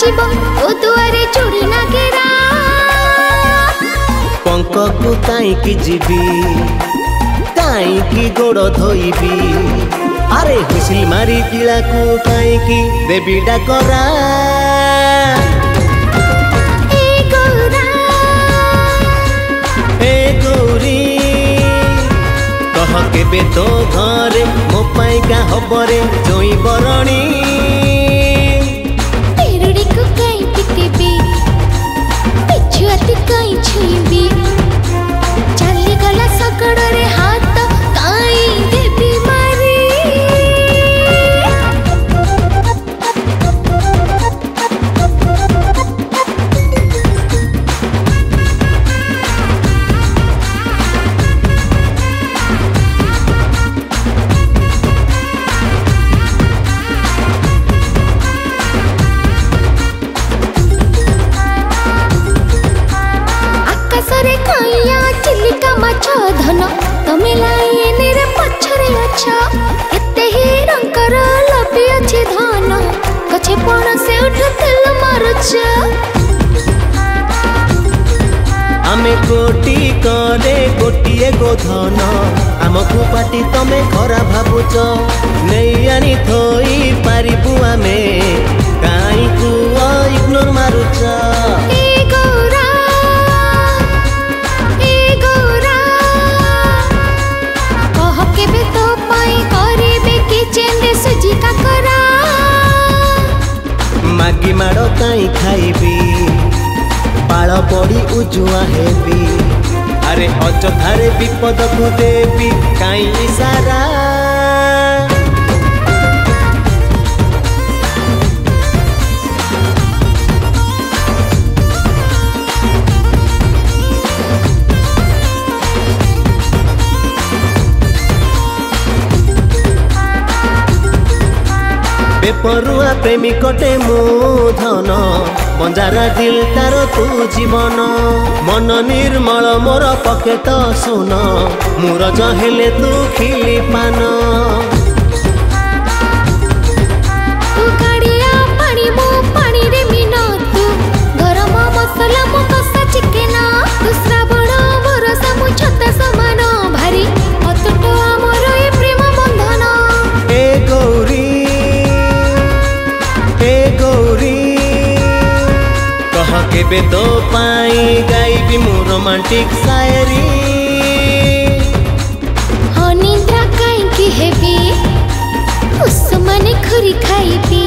बाजिबो ओ दुआरे चूड़ी नागेरा पंक को काईकी जीवी काईकी गोड़ धोइबी अरे हुसिल मारी किला को काईकी देवी डाकरा केबे तो घरे मो पाइका हबरे जोई बरणी पेरुड़ी को काई पिटेबी पिछुआती काई छुईबी चली गला सकड़रे हाथ काई देबी मारी चिलिका माछ धन तमे लाइने रे पछरे अच्छा एते ही रंकर लबी अछि धन गछे पण से उठ तेल मारछ आमे कोटी करे गोटिए गोधन आमको पाटी तमे खरा भाबुच नहीं आनी थोई पारिबु आमे काई को इग्नोर मारुच मागी माड़ो काई खाइबी पाल पड़ी उजुआ हेबी अरे अजथारे विपद को देवी काई इशारा बेपरुआ प्रेमिकटे मो धन बंजारा दिल तार तू जीवन मन निर्मल मोर पके तो सुन मोर जहेले तू खिली पान तू गाड़िया पानी मो पानी रे मीना तू गरम मसला मो कसा चिकन तू श्रावण बरसा मो छता समान भारी अतुट मोर ए प्रेम बंधन ए गौरी कह केबे तो पाई गाइबी मो रोमांटिक शायरी निद्रा काई की हेबी उस माने खुरी खाइबी।